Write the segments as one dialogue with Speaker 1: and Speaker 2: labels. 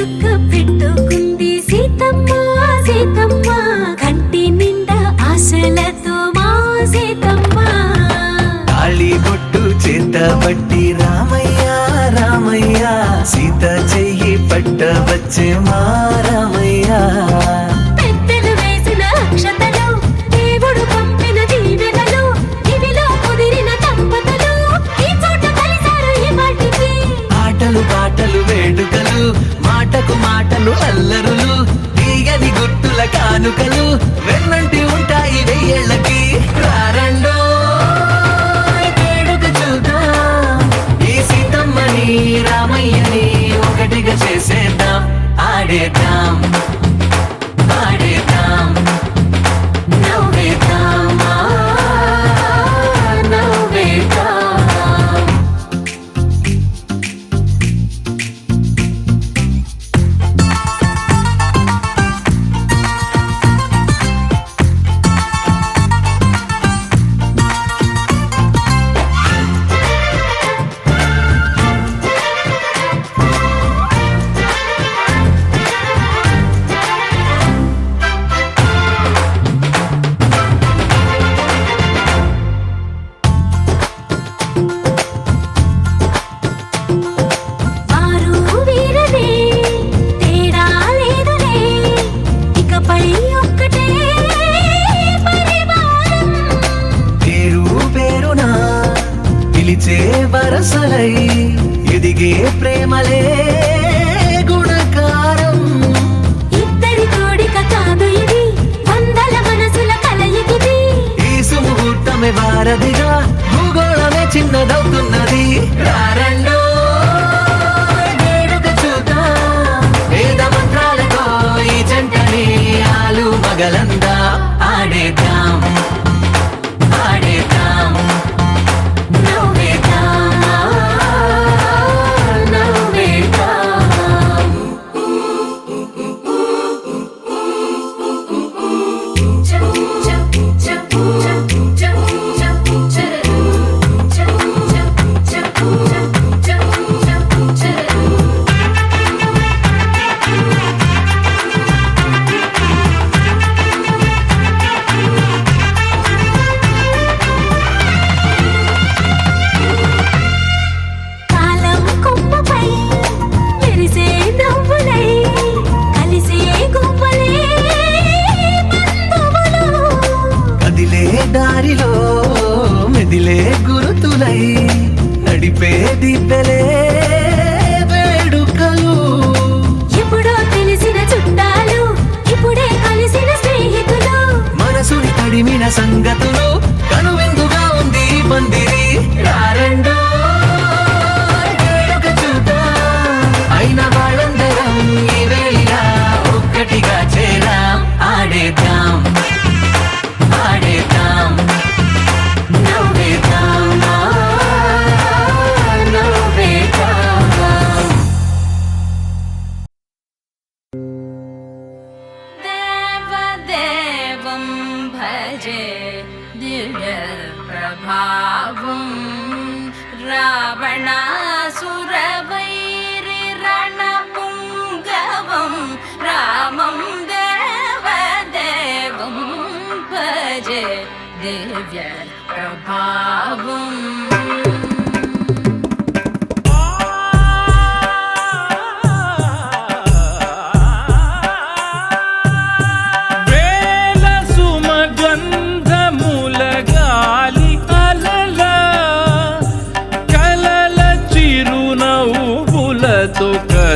Speaker 1: చుక్క పెట్టుకుంది సీతమ్మ సీతమ్మ కంటి నిండా ఆశలతో మా సీతమ్మ
Speaker 2: తాళి బొట్టు చేతబట్టి రామయ్య రామయ్య సీత చెయ్యి పట్టవచ్చే మా రామయ్య
Speaker 1: పెద్దలు వేసిన అక్షతలు దేవుడు పంపిన దీవెనలు ఇవిలో కుదిరిన దంపతులు ఈ చోట కలిసారు ఈ వాటికి
Speaker 2: ఆటలు పాటలు వేడుకలు మాటకు మాటలు అల్లరులు తీయని గుర్తుల కానుకలు వెన్నంటి ఉంటాయి వెయ్యేళ్ళకి రారండో వేడుక చూద్దాం ఈ సీతమ్మని రామయ్యని ఒకటిగా చేసేద్దాం ఆడేద్దాం ఆడేద్దాం
Speaker 1: నవ్వేద్దాం నవ్వేద్దాం
Speaker 2: వరసలై ఎదిగే ప్రేమలే గుణకారం
Speaker 1: ఇద్దరి కోడిక కాదు ఇది వందల మనసుల కలయికిది
Speaker 2: ఈ సుముహూర్తమే వారధిగా భూగోళమే చిన్నదవుతున్నది రారండో వేడుక చూద్దాం వేద మంత్రాలతో ఈ జంటని ఆలు మగలందా ఆడేద్దాం ఆడేద్దాం దారిలో మెదిలే గురుతులై నడిపే దిబ్బెలే వేడుకలు
Speaker 1: ఎప్పుడో తెలిసిన చుట్టాలు ఇప్పుడే కలిసిన స్నేహితులు
Speaker 2: మనసుని తడిమిన సంగతులు కనువిందుగా ఉంది పందిరి రారండో వేడుక చూద్దాం అయిన వాళ్ళందరం ఈ వేళ ఒక్కటిగా చేరాం ఆడేద్దాం ఆడేద్దాం నవ్వేద్దాం నవ్వేద్దాం
Speaker 1: దేవదేవం భజే దివ్య ప్రభావం రావణాసురవైరి రణపుంగవం రామం దేవదేవం భజే దివ్య ప్రభావం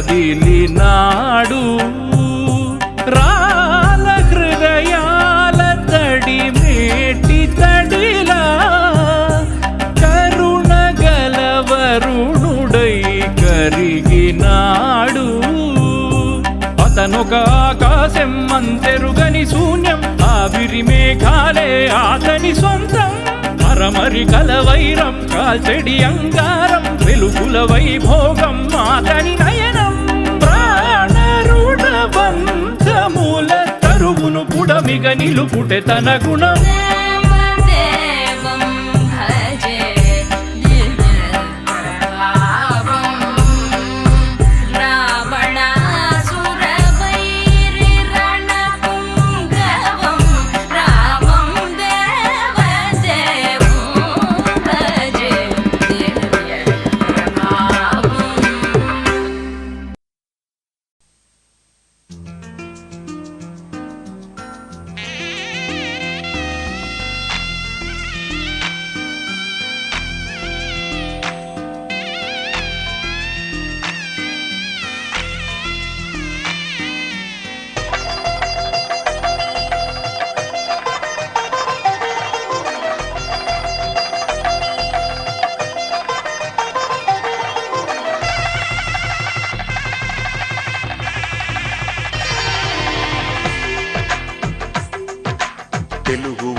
Speaker 3: కదిలినాడు రాల హృదయాల తడి మేటి తడిలా కరుణ గలవరుణుడై కరిగినాడు అతనొక ఆకాశం అంతెరుగని శూన్యం ఆవిరి మేఘాలే అతని సొంతం మరమరి కలవైరం కాల్చెడి అంగారం వెలుగుల వైభోగం అతని నయనం ప్రాణరుణవంతముల తరువును పుడమిగ నిలుపుటె తన గుణం
Speaker 1: రావణాసుర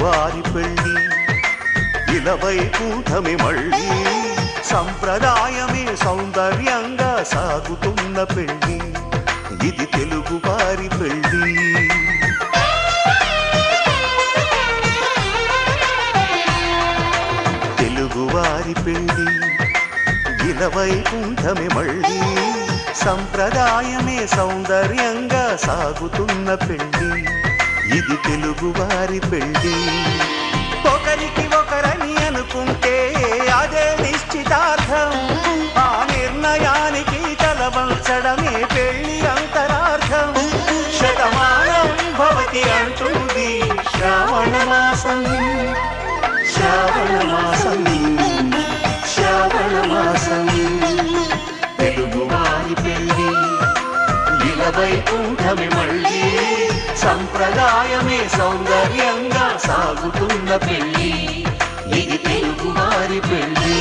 Speaker 4: తెలుగువారి పెళ్ళి ఇలవైకుంఠమే మళ్ళీ సంప్రదాయమే సౌందర్యంగా సాగుతున్న పెళ్ళి ఇది తెలుగువారి పెళ్ళి తెలుగువారి పెళ్ళి ఇలవైకుంఠమే మళ్ళీ సంప్రదాయమే సౌందర్యంగా సాగుతున్న పెళ్ళి ఇది తెలుగువారి పెళ్ళి ఒకరికి ఒకరని అనుకుంటే అదే నిశ్చితార్థం ఆ నిర్ణయానికి తలవంచడమే పెళ్ళి అంతరార్థం శతమానం భవతి అంటుంది శ్రావణ మాసం శ్రావణ మాసం శ్రావణ మాసం తెలుగువారి పెళ్ళి ఇలవైకుంఠమే మళ్ళీ సంప్రదాయమే సౌందర్యంగా సాగుతున్న పెళ్ళి ఇది తెలుగువారి పెళ్ళి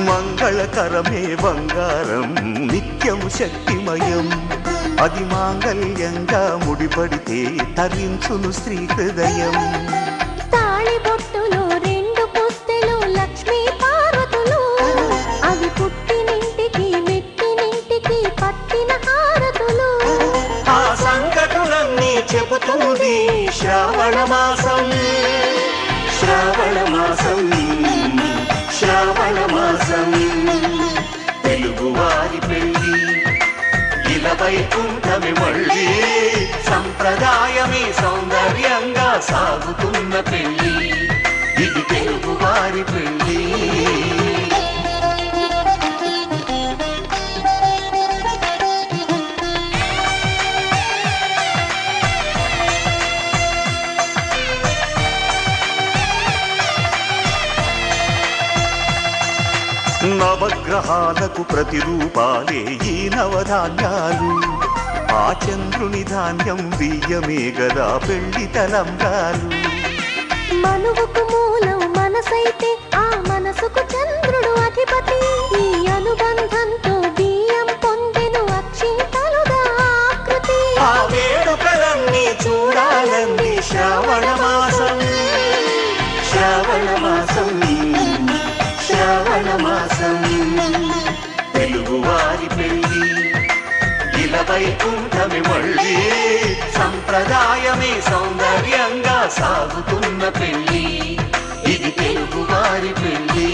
Speaker 4: మంగళకరమే బంగారం నిత్యం శక్తిమయం అది మాంగళ్యంగా ముడిపడితే తరించును స్త్రీ హృదయం
Speaker 5: తాళిబొట్టులో రెండు పుస్తెలు లక్ష్మీ పార్వతులు అవి పుట్టినింటికి మెట్టినింటికి పట్టిన హారతులు
Speaker 4: ఆ సంగతులన్నీ చెబుతుంది శ్రావణ మాసం శ్రావణ మాసం శ్రావణ మాసం తెలుగువారి పెళ్ళి ఇలవైకుంఠమే మళ్ళీ సంప్రదాయమే సౌందర్యంగా సాగుతున్న పెళ్ళి ఇది తెలుగువారి పెళ్ళి నవగ్రహాలకు ప్రతిరూపాలే ఈ నవధాన్యాలు ఆ చంద్రుని ధాన్యం బియ్యమే గదా పెళ్లి తలంబ్రాలు
Speaker 5: మనువుకు మూలం మనసైతే ఆ మనసుకు చంద్రుడు అధిపతి ఈ అనుబంధంతో బియ్యం పొందెను అక్షింతలుగా ఆకృతి
Speaker 4: ఆ వేడుకలన్నీ చూడాలంది శ్రావణ మాసం శ్రావణ మాసం శ్రావణ మాసం తెలుగువారి పెళ్ళి ఇలవైకుంఠమే మళ్ళీ సంప్రదాయమే సౌందర్యంగా సాగుతున్న పెళ్ళి ఇది తెలుగువారి పెళ్ళి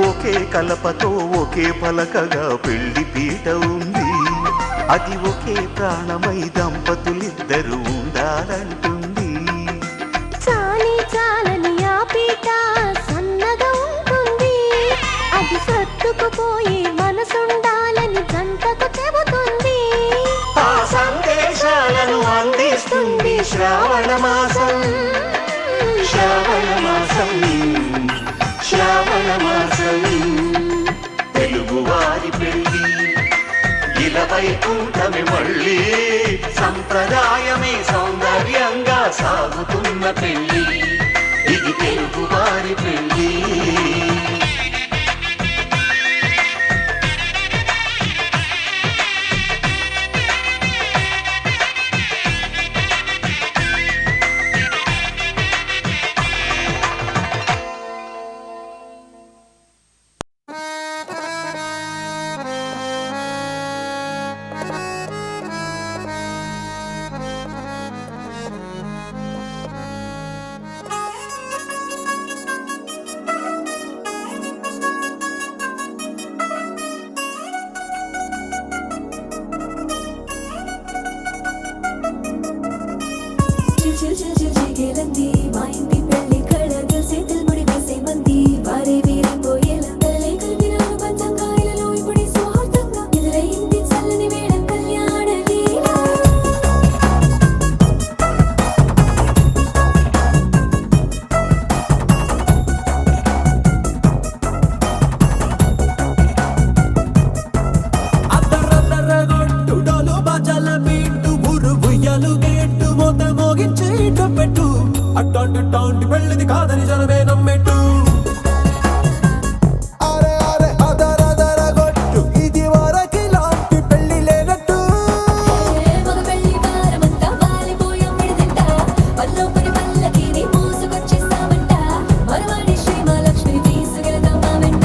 Speaker 4: ఒకే కలపతో ఒకే పలకగా పెళ్లి పీట ఉంది అది ఒకే ప్రాణమై దంపతులిద్దరూ ఉండాలంటుంది
Speaker 5: చాలి చాలని ఆ పీట సన్నగా ఉంటుంది అది సర్దుకుపోయే మనసుండాలని జంటకు చెబుతుంది
Speaker 4: ఆ సందేశాలను అందిస్తుంది శ్రావణ మాసం శ్రావణ మాసం శ్రావణ మాసం తెలుగువారి పెళ్ళి ఇలవైకుంఠమే మళ్ళీ సంప్రదాయమే సౌందర్యంగా సాగుతున్న పెళ్ళి ఇది తెలుగువారి పెళ్ళి
Speaker 6: చిల్ చిల్ చిల్ చిగేలంది మా ఇంటి పెళ్లి కళగా చేతులు ముడి వేసే మంది వారే వీరే పోయేలా తలలే కలిపిన పంచంగాయలలో ఇప్పుడే సౌహార్దంగా ఎదురైంది చల్లని వేళ కళ్యాణ లీల
Speaker 2: అద్దరద్దరగొట్టు డోలు బాజాల బీటు ఊరు ఉయ్యాలు గేట్టు మోత మోగించి పెట్టు అట్టాంటి టాంటి పెళ్ళిది కాదని జనమే నమ్మెట్టు అరే అరే అదరదరగొట్టు ఇది వరకి లాంటి పెళ్లి లేనట్టు
Speaker 6: మగ పెళ్లి వారమంతా వాలిపోయాం విడిదింట పల్లోపని పల్లకిని మోసుకొచ్చేస్తామంట మరవాడి శ్రీమహాలక్ష్మిని తీసుకెళ్దాం మా వెంట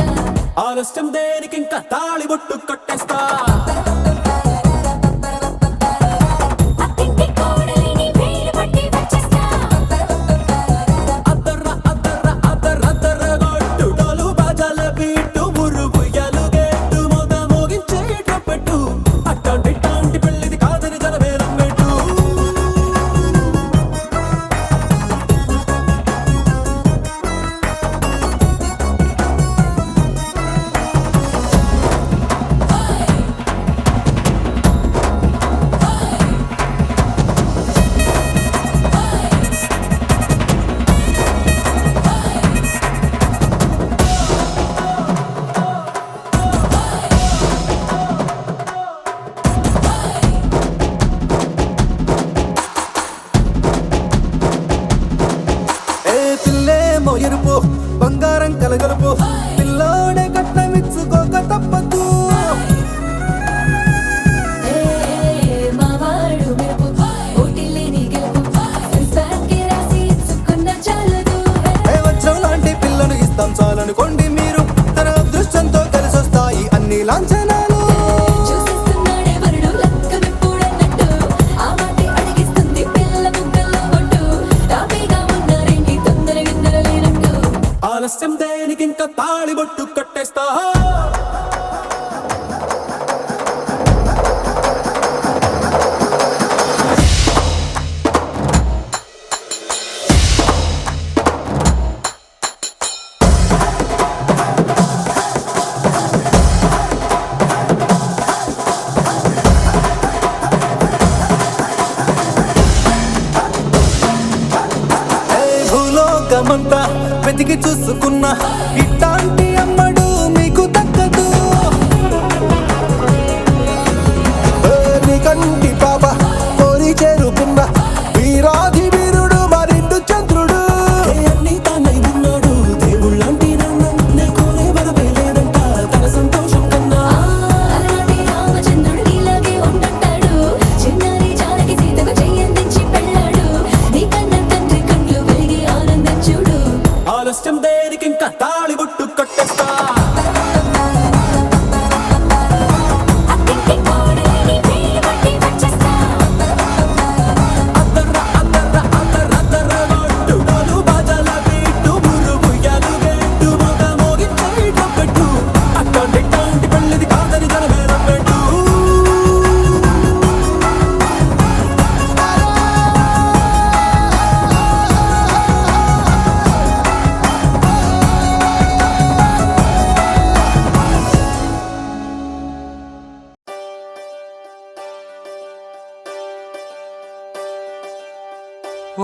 Speaker 2: ఆలస్యం దేనికి ఇంకా తాళి బొట్టు కట్టేస్తా
Speaker 6: అత్తింటి కోడలిని వేలు పట్టి వచ్చేస్తా
Speaker 2: అద్దరద్దరగొట్టు డోలు బాజాల బీటు ఊరు ఉయ్యాలు గేట్టు మోత మోగించి పెట్టు అట్టాంటి టాంటి పెళ్ళిది కాదని జనమే నమ్మెట్టు ఏ పిల్లేమో ఎరుపు బంగారం కలగలుపు పిల్లోడే కట్నమిచ్చుకోక తప్పదు
Speaker 6: మా వాడు మెరుపు ఓటిల్లేని గెలుపు ఇన్స్టాగ్రామ్కి రాసి ఇచ్చుకున్న చాలదు
Speaker 2: ఏ వజ్రం లాంటి పిల్లను ఇస్తాం చాలనుకోండి మీరు తన అదృష్టంతో కలిసొస్తాయి అన్ని లాంఛనాలు
Speaker 6: చూసేస్తున్నాడే వరుడు లక్కమెప్పుడన్నట్టు ఆ మాటే అడిగిస్తుంది పిల్ల ముగ్గల్లో కొట్టు టాపీగా ఉన్నారేంటి తొందర గిందర లేనట్టు
Speaker 2: ఆలస్యం దేనికి ఇంకా తాళి బొట్టు కట్టేస్తా ఏ భూలోకమంతా వెతికి చూసుకున్నా ఇట్లాంటి అమ్మడు మీకు దక్కదు కంటి పాప కోరి చేరుకున్న వీరాధి వీరుడు మరిండు చంద్రుడు అన్ని తానై ఉన్నాడు దేవుళ్ళంటి నన్ను కోరే వరమే లేదంట తన సంతోషం కన్నా
Speaker 6: అలాంటి రామచంద్రుడు ఇలాగే ఉంటుంటాడు చిన్నారి జానకి సీతకు చెయ్యందించి పెళ్ళాడు నీ కన్న తండ్రి కళ్ళు వెలిగి ఆనందం చూడు
Speaker 2: ఆలస్యం దేనికి ఇంకా తాళి బొట్టు కట్టేస్తా
Speaker 6: అత్తింటి కోడలిని వేలు పట్టి వచ్చేస్తా
Speaker 2: అద్దరగొట్టు డోలు బాజాల బీటు ఊరు ఉయ్యాలు గేట్టు మోత మోగించి పెట్టు అట్టాంటి టాంటి పెళ్ళిది కాదని జనమే నమ్మెట్టు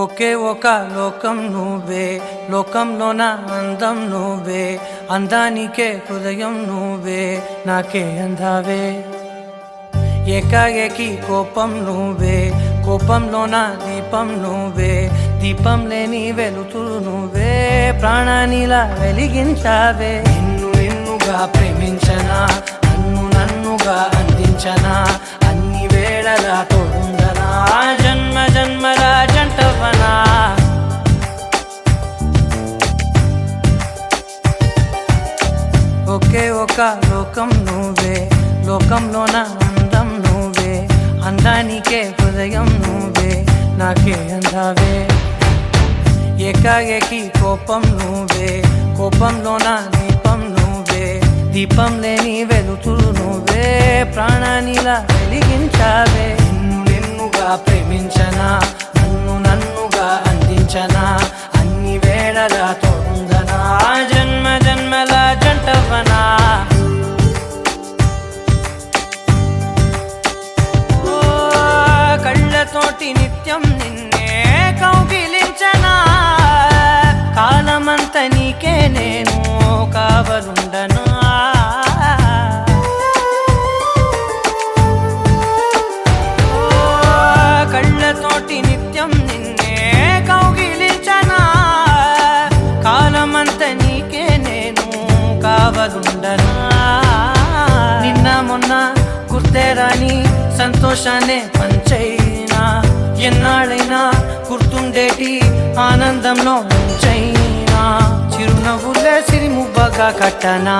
Speaker 7: ఒకే ఒక లోకం నువ్వే లోకంలోన అందం నువ్వే అందానికే హృదయం నువ్వే నాకే అందావే ఏకాఏకి కోపం నువ్వే కోపంలోన దీపం నువ్వే దీపం లేని వెలుతురు నువ్వే ప్రాణానిలా వెలిగించావే నిన్ను నిన్నుగా ప్రేమించనా నన్నుగా అందించనా అన్ని వేళలా తోడుందనా జన్మ జన్మల జంటవనా ఒకే ఒక లోకం నువ్వే లోకంలోన అందం నువ్వే అందానికే హృదయం నువ్వే నాకే అందావే ఏకాఏకి కోపం నువ్వే కోపంలోన దీపం నువ్వే దీపం లేని వెలుతురు నువ్వే ప్రాణానిలా వెలిగించావే నిన్నుగా ప్రేమించనా నన్నుగా కావలుండనా కళ్ళతోటి నిత్యం నిన్నే కౌగిలించనా కాలమంత నీకే నేను కావలుండనా నిన్న మొన్న గుర్తే రాని సంతోషాన్ని పంచైనా ఎన్నాళ్ళైనా గుర్తుండేటి ఆనందంలో ముంచైనా చిరునవ్వులే సిరిమువ్వగా కట్టనా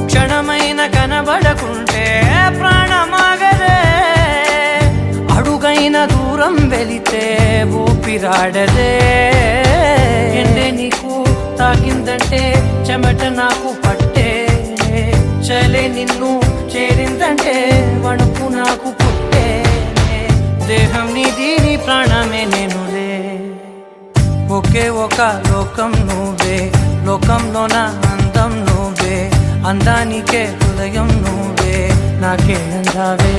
Speaker 7: క్షణమైన కనబడకుంటే ప్రాణమాగదే అడుగైన దూరం వెళితే ఊపిరాడదే ఎండే నీకు తాకిందంటే చెమట నాకు పట్టే చలే నిన్ను చేరిందంటే వణుకు నాకు పుట్టే దేహం నీది నీ ప్రాణమే నేనులే ఒకే ఒక లోకం నువ్వే లోకంలోన అందం నువ్వే అందానికే హృదయం నువ్వే నాకే అందావే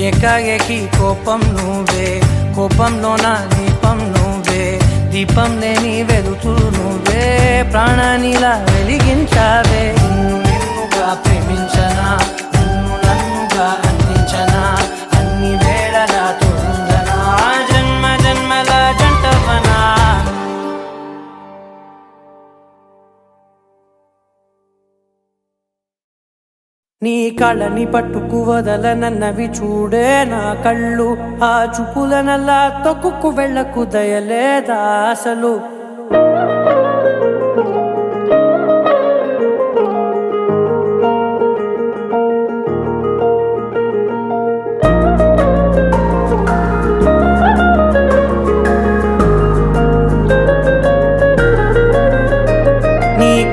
Speaker 7: ఏకాఏకి కోపం నువ్వే కోపంలోన దీపం నువ్వే దీపం లేని వెలుతురు నువ్వే ప్రాణానిలా వెలిగించావే నిన్నుగా ప్రేమించనా నిన్ను నన్నుగా అందించనా అన్ని వేళలా తోడుందనా జన్మ జన్మల జంటవనా నీ కళ్ళని పట్టుకు వదలనన్నవి చూడే నా కళ్ళు ఆ చూపులనల్లా తొక్కుకు వెళ్ళకు దయలేదా అసలు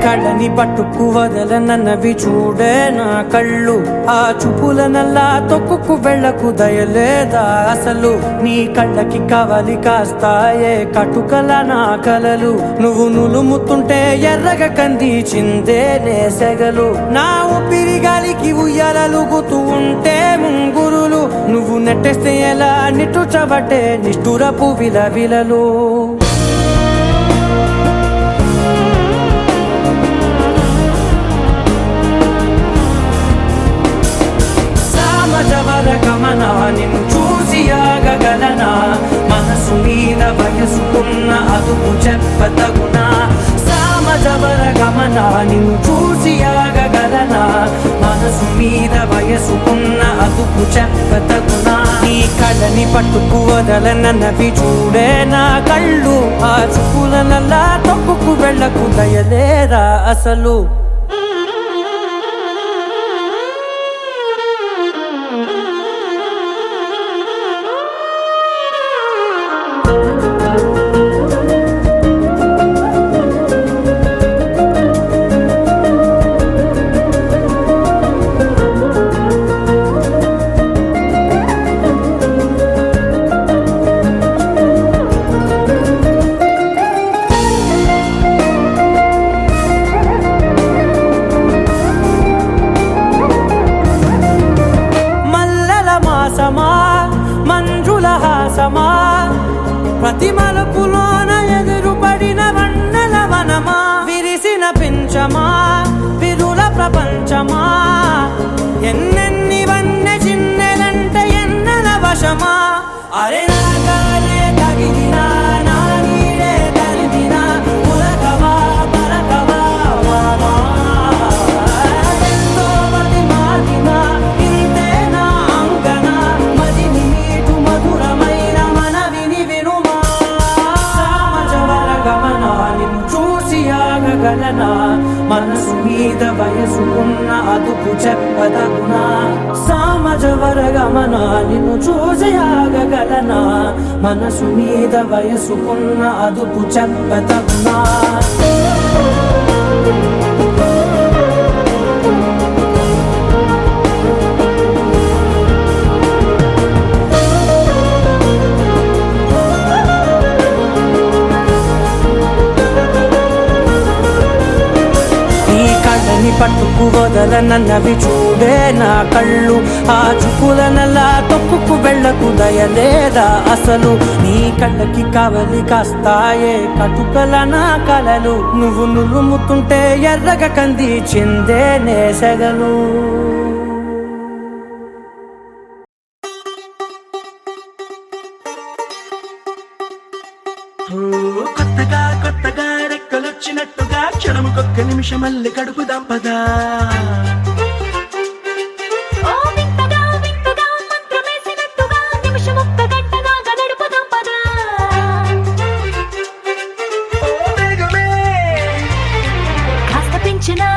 Speaker 7: కళ్ళని పట్టుకు వదలనన్నవి చూడే నా కళ్ళు ఆ చూపులనల్లా తొక్కుకు వెళ్ళకు దయలేదా అసలు నీ కళ్ళకి కవలి కాస్తాయే కటుకల నా కలలు నువ్వు నులుముతుంటే ఎర్రగా కంది చిందే నేసెగలు నా ఊపిరి గాలికి ఉయ్యాలలుగుతూ ఉంటే ముంగురులు నువ్వు నెట్టేస్తే ఎలా నిట్టుచబట్టే నిష్ఠురపు విలవిలలు గమనా నిన్ను చూసి ఆగగలనా మనసు మీద వయసుకున్న అదుపు చెప్పతగునా సామజవర గమనా నిన్ను చూసి ఆగగలనా మనసు మీద వయసుకున్న అదుపు చెప్పతగునా నీ కళ్ళని పట్టుకు వదలనన్నవి చూడే నా కళ్ళు ఆ చూపులనల్లా తొక్కుకు వెళ్ళకు దయలేరా అసలు మంజుల హాసమా ప్రతి మలుపులోన ఎదురుపడిన వన్నెల వనమా విరిసిన పించమా విరుల ప్రపంచమా ఎన్నెన్ని వన్నె చిన్నెలంటే ఎన్నెల వశమా అరే నాగాలే తగిలినా నా నీడే తరిదినా ఉలకవా పలకవా వామా ఎంతో మతి మాటినా ఇంతే నా అంగన మదిని మీటు మధురమైన మనవిని వినుమా సామజవర గమనా నిన్ను చూసి ఆగగలనా మనసు మీద వయసుకున్న అదుపు చెప్పదగునా సామజవర గమనా నిన్ను చూసి ఆగగలనా మనసు మీద వయసుకున్న అదుపు చెప్పదగునా పట్టుకు వదలనన్నవి చూడే నా కళ్ళు ఆ చుకులనల్లా తొక్కుకు వెళ్ళకు దయలేదా అసలు నీ కళ్ళకి కావలి కాస్తాయే కటుకల నా కలలు నువ్వు నులుముతుంటే ఎర్రగ కంది చిందే నేసగలు కొత్తగా కొత్తగా రెక్కలొచ్చినట్టుగా క్షణముకొక్క నిమిషం మళ్ళీ గడుపుదాం పదా
Speaker 5: ఓ వింతగా వింతగా మంత్రమేసినట్టుగా నిమిషమొక్క గంటగా గడుపుదాం పదా
Speaker 7: ఓ వేగమే
Speaker 5: కాస్త పెంచినా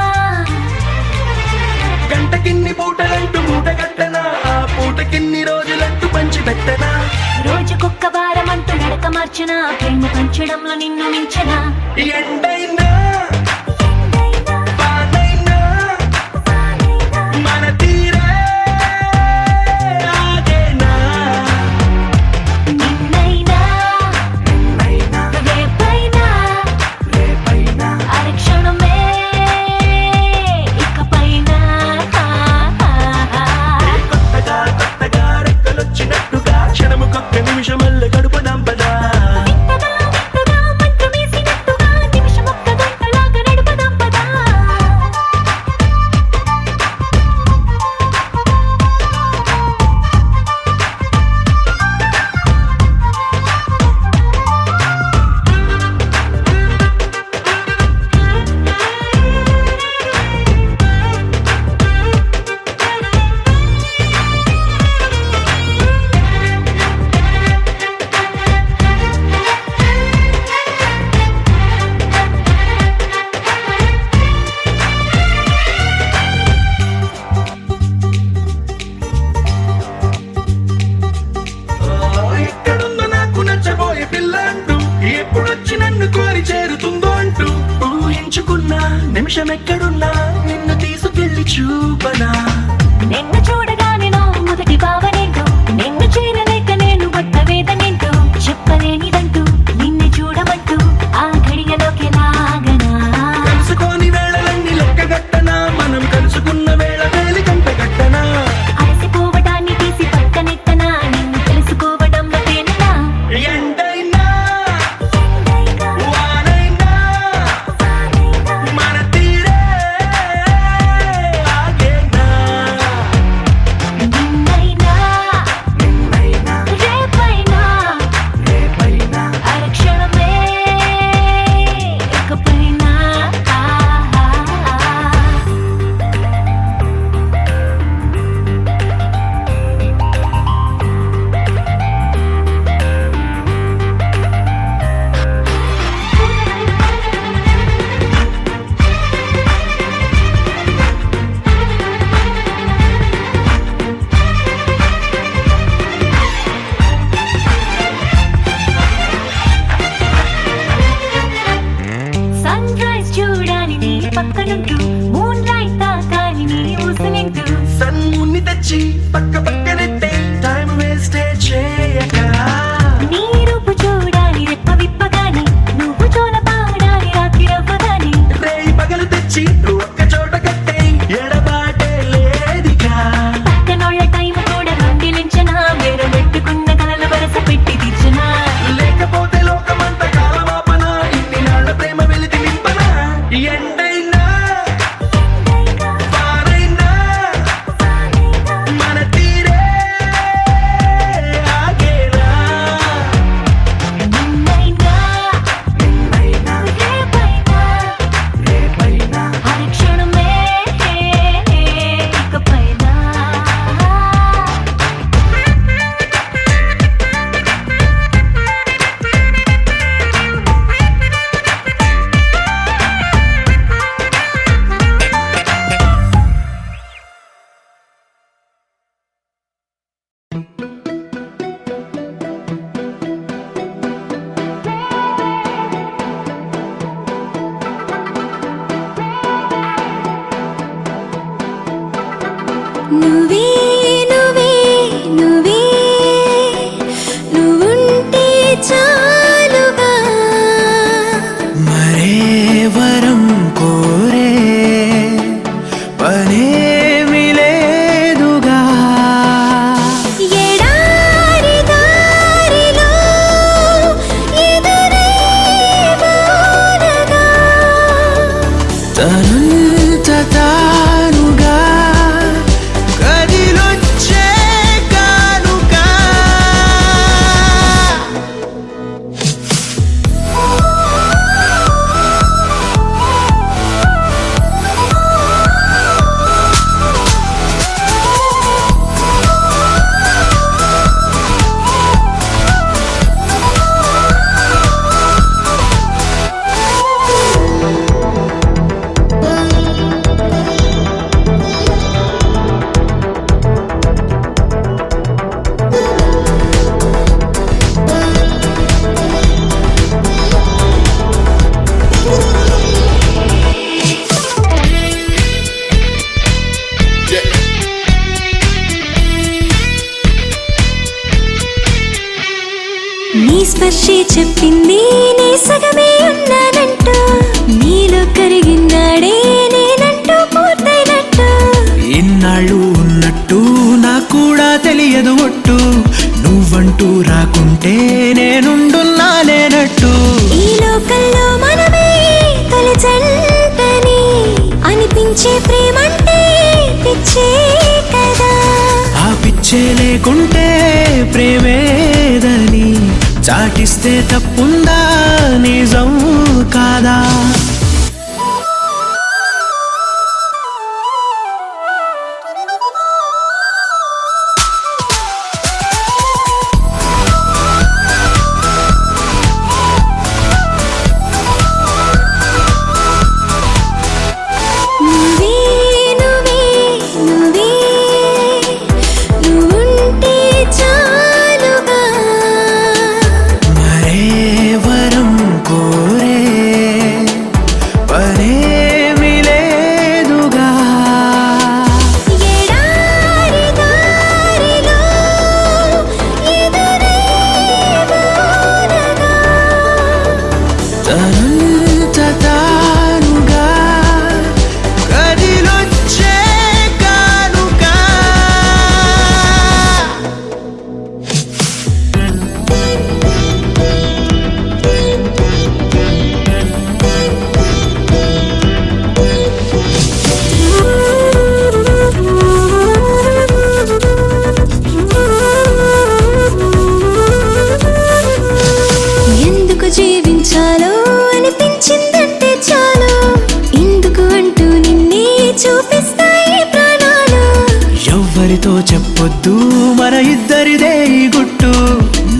Speaker 7: గంటకిన్ని పూటలంటూ మూట కట్టనా ఆ పూటకిన్ని రోజులంటూ పంచి పెట్టనా
Speaker 5: రోజుకొక్క వారమంటూ నడక మార్చిన ప్రేమ పంచడంలో నిన్ను మించిన
Speaker 7: ఎండైనా వానైనా మన తీరే ఆగేనా
Speaker 5: నిన్నైనా రేపైనా అరక్షణమే ఇకపైన
Speaker 7: కొత్తగా కొత్తగా రెక్కలొచ్చినట్టుగా క్షణముకొక్క నిమిషం మళ్ళీ గడుపుదాం పదా
Speaker 5: మంత్రమేసినట్టుగా నిమిషమొక్క గంటలాగా నడుపుదాం పదా
Speaker 7: ఎక్కడుందో నాకు నచ్చబోయే పిల్ల అంటూ ఎప్పుడొచ్చి నన్ను కోరి చేరుతుందో అంటూ ఊహించుకున్నా నిమిషం ఎక్కడున్నా నిన్ను తీసుకెళ్లి చూపనా
Speaker 5: నిన్ను చూడగానే నా మొదటి భావనేంటో నిన్ను చేరలేక నేను పడ్డ వేదనేంటో చెప్పలేనిదంటూ నిన్ను చూడమంటూ ఆ ఘడియలోకి లాగనా
Speaker 7: కలుసుకోని వేళలన్నీ లెక్కగట్టనా మనం కలుసుకున్న వేళ వేలి కంట గట్టనా
Speaker 5: అలసిపోవడాన్ని తీసి పక్కనెత్తనా నిన్ను తెలుసుకోవడంలో తేనెనా
Speaker 7: ఎండైనా వానైనా మన తీరే ఆగేనా
Speaker 5: నిన్నైనా రేపైనా అరక్షణమే ఇకపైన సన్ రైజ్ చూడాలి నీ పక్కనుంటూ మూన్ లైట్ తాకాలి నీ ఊసనింటూ
Speaker 7: సన్ముని తెచ్చి పక్క పక్కనెట్టే టైం వేస్టే చేయక
Speaker 5: నీ రూపు చూడాలి రెప్ప విప్పగాని నువ్వు చోల పాడాలి రాత్రి రవ్వగాని
Speaker 7: రేయి పగలు తెచ్చి ఒక్క చోట కట్టే ఎడబాటే లేదిగా
Speaker 5: పక్కనోళ్ళ టైం కూడా రొండిలించనా వేరే పెట్టుకున్న కలల వరస పెట్టి తీర్చనా
Speaker 7: లేకపోతే లోకమంత కాలమాపన ఇన్ని నాళ్ళ ప్రేమ వెలితి నింపన ఎండైనా
Speaker 6: నీ స్పర్శే చెప్పింది నీ సగమే ఉన్నానంటూ నీలో కరిగినాడే నేనంటూ పూర్తయినట్టు
Speaker 2: ఇన్నాళ్ళు ఉన్నట్టు నాకు కూడా తెలియదు ఒట్టు నువ్వంటూ రాకుంటే నేనుండున్నా లేనట్టు
Speaker 6: ఈ లోకల్లో మనమే తొలి జంటని అనిపించే ప్రేమంటే పిచ్చే కదా
Speaker 2: ఆ పిచ్చే లేకుంటే ప్రేమేదని చాటిస్తే తప్పుందా నిజం కాదా
Speaker 6: నువ్వే నువ్వే నువ్వే నువ్వుంటే చాలుగా
Speaker 2: మరే వరం కోరే పరేమి లేదుగా
Speaker 6: ఎడారి దారిలో ఎదురై వానగా
Speaker 2: తనంత తానుగా కదిలొచ్చే కానుగా ఎందుకు జీవించాలో అనిపించిందంటే చాలు ఇందుకు అంటూ నిన్నే చూపిస్తాయి ప్రాణాలు ఎవ్వరితో చెప్పొద్దు మన ఇద్దరిదే ఈ గుట్టు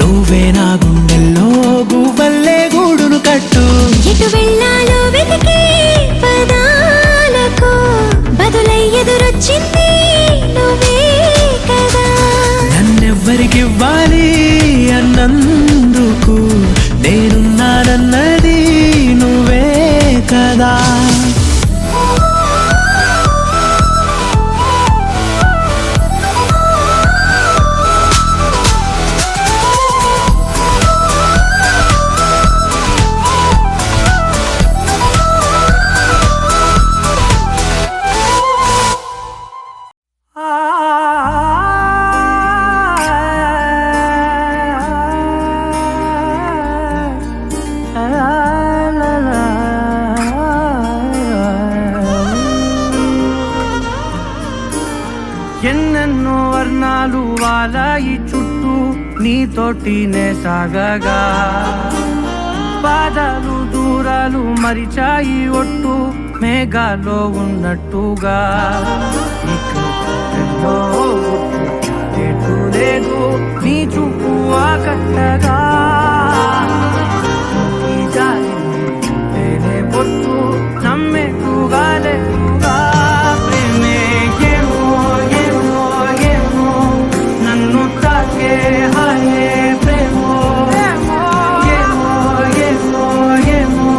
Speaker 2: నువ్వే నా గుండెల్లో గువ్వల్లే గూడును కట్టు
Speaker 6: ఎటు వెళ్ళాలో వెతికే పదాలకు బదులై ఎదురొచ్చింది నువ్వే కదా
Speaker 2: నన్నెవ్వరికివ్వాలి అన్నందుకు నేనున్నానన్నది నువ్వే కదా
Speaker 8: ఎన్నెన్నో వర్ణాలు వాలాయి చుట్టూ నీతోటినే సాగగా పాదాలు దూరాలు మరిచాయి ఒట్టు మేఘాలో ఉన్నట్టుగా ఇక ఎన్నో ఎటు లేదు నీ చూపు ఆకట్టగా ఈ జాలి నేనే పొట్టు నమ్మేట్టుగా లేకుగా ప్రేమే ఏమో ఏమో ఏమో నన్ను తాకే హాయే ప్రేమో ఏమో ఏమో ఏమో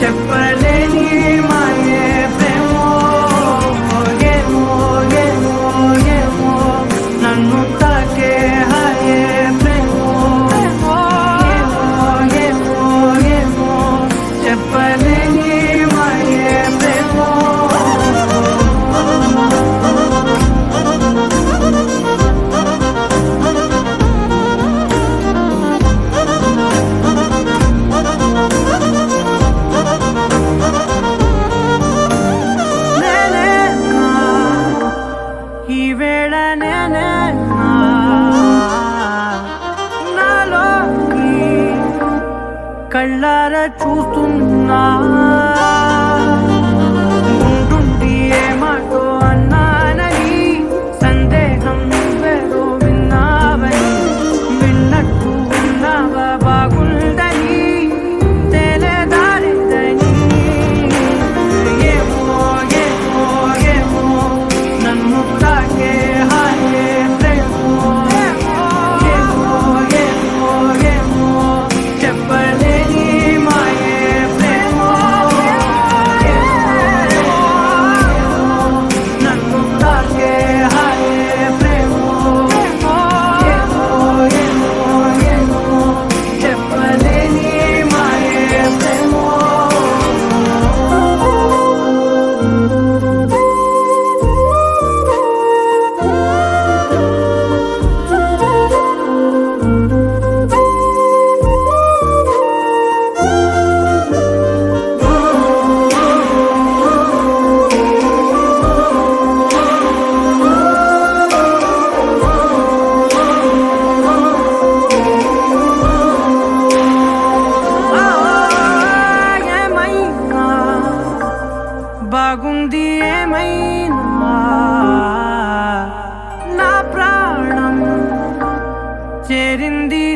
Speaker 8: చెప్పలేని మాయే ప్రేమో ఏమో ఏమో ఏమో నన్ను తాకే హాయే ప్రేమో ఏమో ఏమో ఏమో చెప్పలేని మాయే ప్రేమో నేనే నా ఈ వేళ నేనే నా నాలోకి కళ్ళారా చూస్తున్నా ఉంటుండి ఏమాటో అన్నానని సందేహం నువ్వేదో విన్నావని విన్నట్టు ఉన్నావా బాగుందని తెలియదారిదని ఏమో ఏమో ఏమో నన్ను తాకే హాయే ప్రేమో ఏమో ఏమో ఏమో చెప్పలేని మాయే ప్రేమో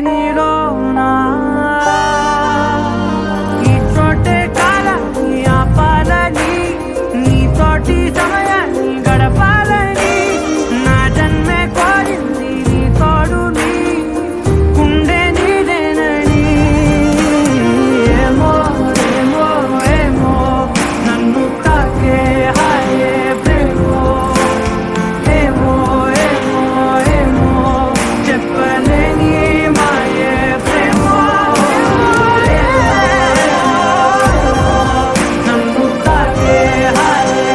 Speaker 8: నీలోనా ఈ చోటే కాలాన్ని ఆపాలని నీతోటి సమయాన్ని గడపాలని నా జన్మే కోరింది నీ తోడుని కుండే నీదేనని ఏమో ఏమో ఏమో నన్ను తాకే హాయే ప్రేమో ఏమో ఏమో ఏమో చెప్పలేని మాయే ప్రేమో నన్ను తాకే హాయే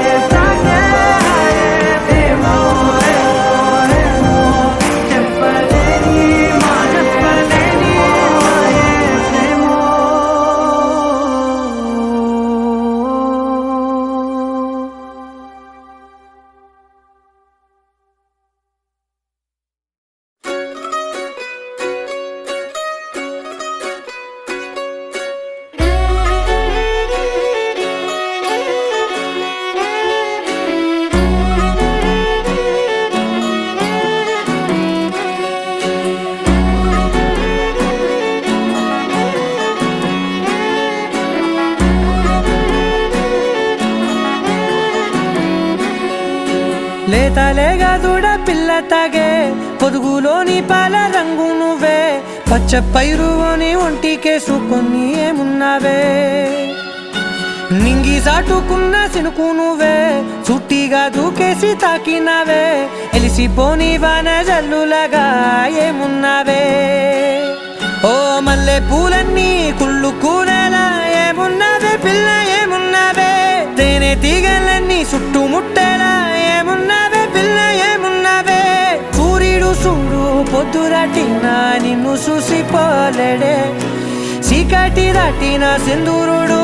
Speaker 8: ప్రేమో ఏమో చెప్పలేని మాయే ప్రేమో. లేతలేగా దూడ పిల్ల తాగే పొదుగులోని పాల రంగు నువ్వే పచ్చ పైరుని ఒంటికేసుకొని ఏమున్నావే నింగి సాటుకున్న సినుకు నువ్వే చుట్టిగా దూకేసి తాకినావే ఎలిసిపోని వాన జల్లులగా ఏమున్నావే ఓ మల్లె పూలన్నీ కుళ్ళు కూరలా ఏమున్నావే పిల్ల ఏమున్నావే తేనె తీగలన్నీ చుట్టుముట్టేలా ఏమున్నావే పిల్ల ఏమున్నావే సూర్యుడు చూడు పొద్దురాటిన నిన్ను చూసిపోలేడే చీకటి దాటిన సింధూరుడు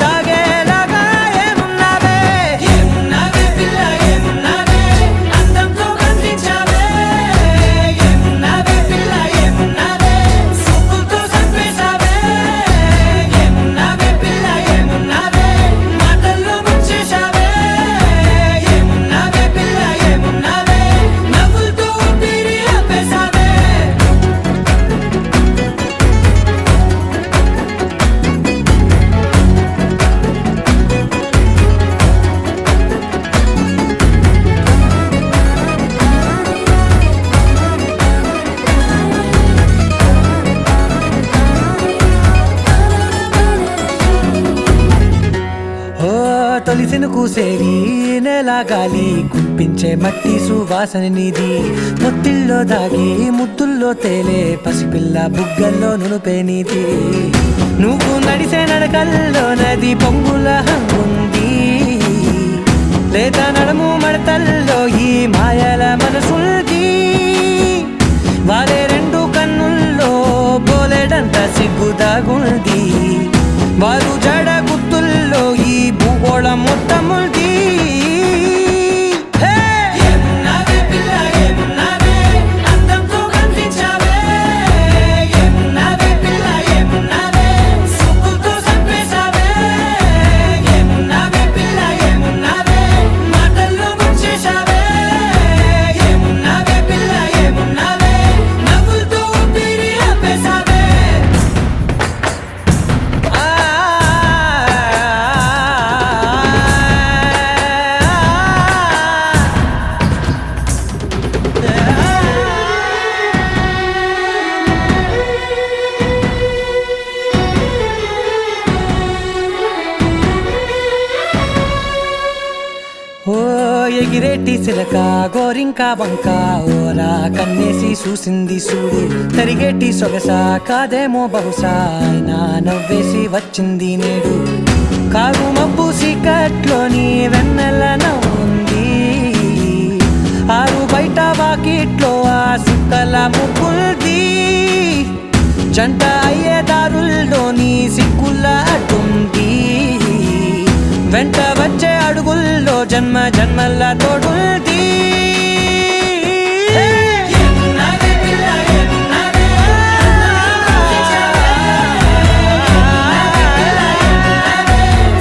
Speaker 8: దాగేలాగా ఏమున్నావే ఏమున్నావే పిల్ల ఏమున్నావే అందంతో కనిపించావే ఏమున్నావే పిల్ల ఏమున్నావే సుక్కుతో చంపేశావే ఏమున్నావే పిల్ల ఏమున్నావే మాటల్లో ముంచేశావే ఏమున్నావే పిల్ల ఏమున్నావే నవ్వులతో ఊపిరి ఆపేశావే ఓ తొలిసిన కూసేరి నెల గాలి కుప్పించే మట్టి సువాసన నీది ముత్తిల్లో దాగి ముత్తుల్లో తేలే పసిపిల్ల బుగ్గల్లో నునుపే నీది నువ్వు నడిసే నడకల్లో నది పొంగుల హంగుంది లేదా నడుము మడతల్లో ఈ మాయల మనసుంది వారే రెండు కన్నుల్లో బోలెడంత సిగ్గుదాగుంది వారు జడ గుత్తుల్లో ఈ భూగోళం మొత్తముంది ఏమున్నావే పిల్ల ఏమున్నావే అందంతో కనిపించావే ఏమున్నావే పిల్ల ఏమున్నావే సుక్కుతో చంపేశావే ఏమున్నావే పిల్ల ఏమున్నావే మాటల్లో ముంచేశావే ఏమున్నావే పిల్ల ఏమున్నావే నవ్వులతో ఊపిరి ఆపేశావే ఓ ఎగిరేటి సిలక గోరింక వంక ఓరా కన్నేసి చూసింది చూడు తరిగేటి సొగస కాదేమో బహుశా అయినా నవ్వేసి వచ్చింది నేడు కారు మబ్బు సీకట్లోని వెన్నెల నవ్వుంది ఆరు బయట వాకిట్లో ఆ సుక్కల ముగ్గుల్ది జంట అయ్యే దారుల్లోని సిగ్గుల అడ్డుంది వెంట వచ్చే అడుగుల్లో జన్మ జన్మల తోడుంది ఏమున్నావే పిల్ల ఏమున్నావే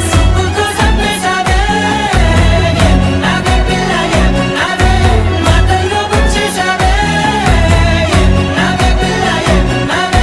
Speaker 8: సుక్కుతో చంపేశావే ఏమున్నావే పిల్ల ఏమున్నావే మాటల్లో ముంచేశావే ఏమున్నావే పిల్ల ఏమున్నావే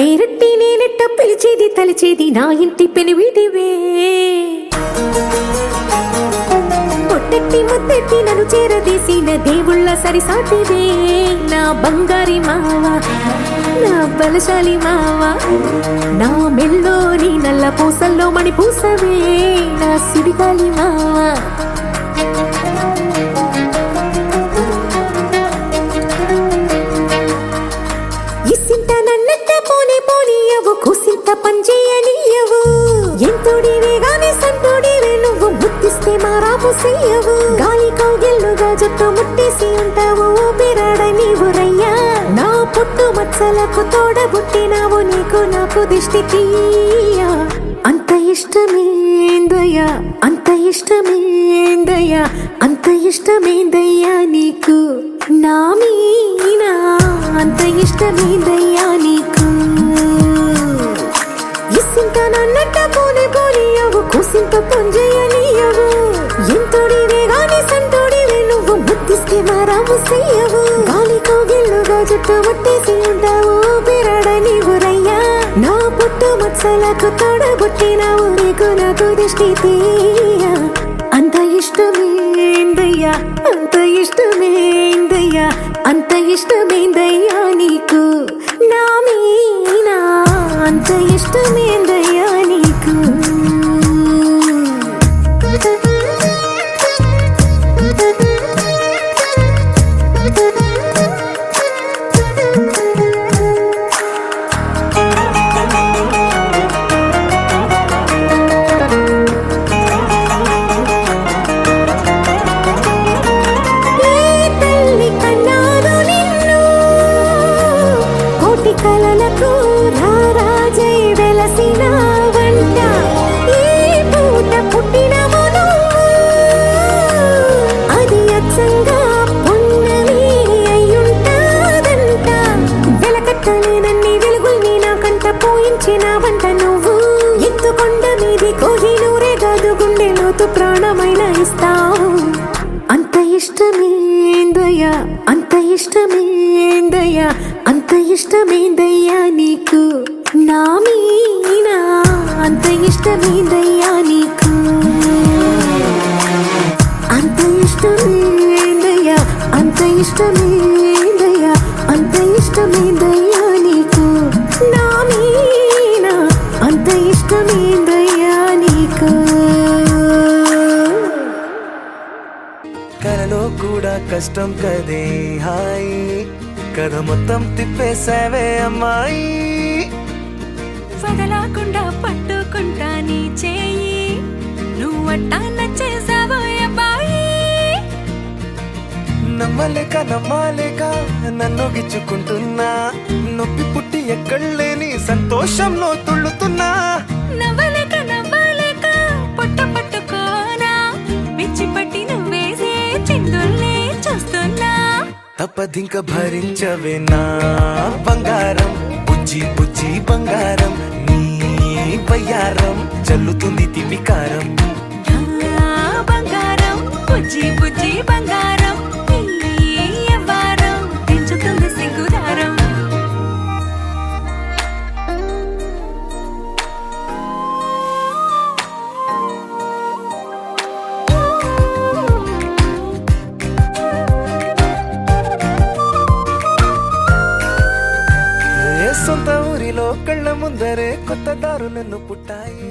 Speaker 6: పేరట్టి నేనెట్ట పిలిచేది తలిచేది నా ఇంటి పెనివిడివే పొట్టెట్టి ముద్దెట్టి నన్ను చేరదీసిన దేవుళ్ళ సరిసాటివే నా బంగారి మావా నా బలశాలి మావా నా మెల్లోని నల్ల పూసల్లో మణి పూసవే నా సిడిగాలి మావా ఇసింత నన్నట్ట పోనే పోనీయవు కుసింత పంచేయనీయవు ఎంతోడివే గాని సంతోడివే నువ్వు ముద్దిస్తే మారాము చెయ్యవు గాలి కౌగిల్లుగా జుట్టు ముట్టేసి ఉంటావు ఊపిరాడ నీవు రయ్యా నా పుట్టు మచ్చలకు తోడబుట్టినావు నీకు నాకు దిష్టి తీయా అంత ఇష్టమేందయ్యా అంత ఇష్టమేందయ్యా అంత ఇష్టమేందయ్యా నీకు నా మీనా అంత ఇష్టమేందయ్యా నీకు ఇసింత నన్నట్ట పోనే పోనీయవు కుసింత పొంజయ్యనీయవు ఎంతోడివే గాని సంతోడివే నువ్వు ముద్దిస్తే మారాము చెయ్యవు గాలి కౌగిల్లుగా జుట్టు ముట్టేసి ఉంటావు బిరాడ నీవు రయ్యా నా పుట్టు మచ్చలకు తోడబుట్టినావు నీకు నాకు దిష్టి తీయ అంత ఇష్టమేందయ్యా అంత ఇష్టమేందయ్యా అంత ఇష్టమేందయ్యా నీకు నా మీనా అంత ఇష్టమేందయ్యా నీకు కలలకు రారాజై వెలసిన వంట ఈ పూట పుట్టినవు అది అచ్చంగా పున్నమి అయ్యుంటాదంట వెలకట్టలేనన్ని వెలుగుల్ని నా కంట పోయించిన వంట నువ్వు ఎత్తుకొండ మీది కోహినూరే కాదు గుండె లోతు ప్రాణమైన ఇస్తావు అంత ఇష్టమేందయ్యా అంత ఇష్టమేందయ్యా అంత ఇష్టమేందయ్యా నీకు నా మీనా అంత ఇష్టమేందయ్యా నీకు అంత ఇష్టమేందయ్యా అంత ఇష్టమేందయ్యా అంత ఇష్టమేందయ్యా నీకు నా మీనా అంత ఇష్టమేందయ్యా నీకు
Speaker 2: కలలో కూడా కష్టం కదే హాయి కథ మొత్తం తిప్పేసావే అమ్మాయి
Speaker 1: వదలకుండా పట్టుకుంటా నీ చేయి నువ్వట్టా నచ్చేసావో అబ్బాయి
Speaker 2: నమ్మలేక నమ్మాలేక నన్ను గిచ్చుకుంటున్నా నొప్పి పుట్టి ఎక్కడలేని సంతోషంలో తుళ్ళుతున్నా
Speaker 1: నవ్వలేక నవ్వలేక పొట్ట పట్టుకోనా పిచ్చి పట్టి నువ్వేసే చిందుల్ని చూస్తున్నా
Speaker 2: తప్పదింక భరించవే నా బంగారం బుజ్జి బుజ్జి బంగారం నీ బయ్యారం చల్లుతుంది తిమికారం
Speaker 1: బంగారం బుజ్జి బుజ్జి బంగారం ఎవ్వారం పెంచుతుంది సిగ్గుదారం
Speaker 2: సొంత ఊరిలో కళ్ళ ముందరే కొత్త దారులను పుట్టాయి